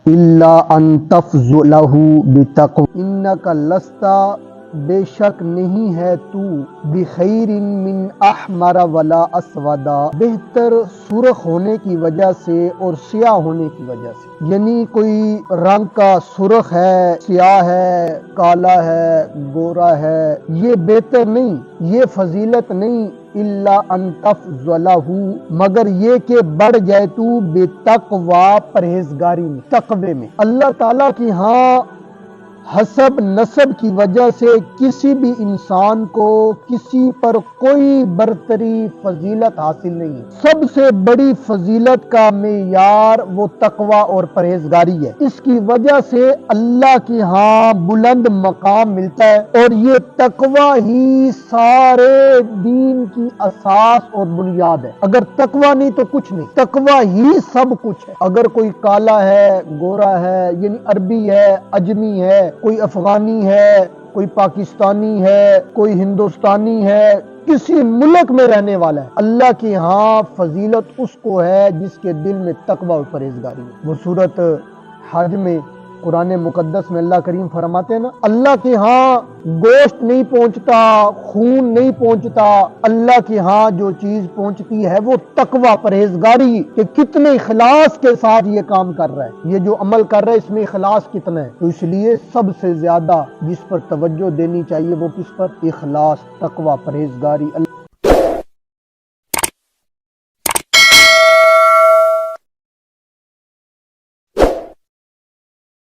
الا ان تفضلہ بتقوی انک لست، بے شک نہیں ہے تو، بخیر من احمر ولا اسودا، بہتر سرخ ہونے کی وجہ سے اور سیاہ ہونے کی وجہ سے، یعنی کوئی رنگ کا سرخ ہے، سیاہ ہے، کالا ہے، گورا ہے، یہ بہتر نہیں، یہ فضیلت نہیں، الا ان تفضلہ، مگر یہ کہ بڑھ جائے تو بتقوی، پرہیزگاری میں، تقوی میں۔ اللہ تعالیٰ کی ہاں حسب نسب کی وجہ سے کسی بھی انسان کو کسی پر کوئی برتری فضیلت حاصل نہیں ہے۔ سب سے بڑی فضیلت کا معیار وہ تقوی اور پرہیزگاری ہے۔ اس کی وجہ سے اللہ کی ہاں بلند مقام ملتا ہے، اور یہ تقوی ہی سارے دین کی اساس اور بنیاد ہے۔ اگر تقوی نہیں تو کچھ نہیں، تقوی ہی سب کچھ ہے۔ اگر کوئی کالا ہے، گورا ہے، یعنی عربی ہے، اجمی ہے، کوئی افغانی ہے، کوئی پاکستانی ہے، کوئی ہندوستانی ہے، کسی ملک میں رہنے والا ہے، اللہ کی ہاں فضیلت اس کو ہے جس کے دل میں تقوی اور پرہیزگاری ہے۔ وہ سورۃ حج میں قرآن مقدس میں اللہ کریم فرماتے ہیں نا، اللہ کے ہاں گوشت نہیں پہنچتا، خون نہیں پہنچتا، اللہ کے ہاں جو چیز پہنچتی ہے وہ تقوی، پرہیزگاری، کہ کتنے اخلاص کے ساتھ یہ کام کر رہا ہے، یہ جو عمل کر رہا ہے اس میں اخلاص کتنا ہے۔ تو اس لیے سب سے زیادہ جس پر توجہ دینی چاہیے وہ کس پر؟ اخلاص، تقوی، پرہیزگاری۔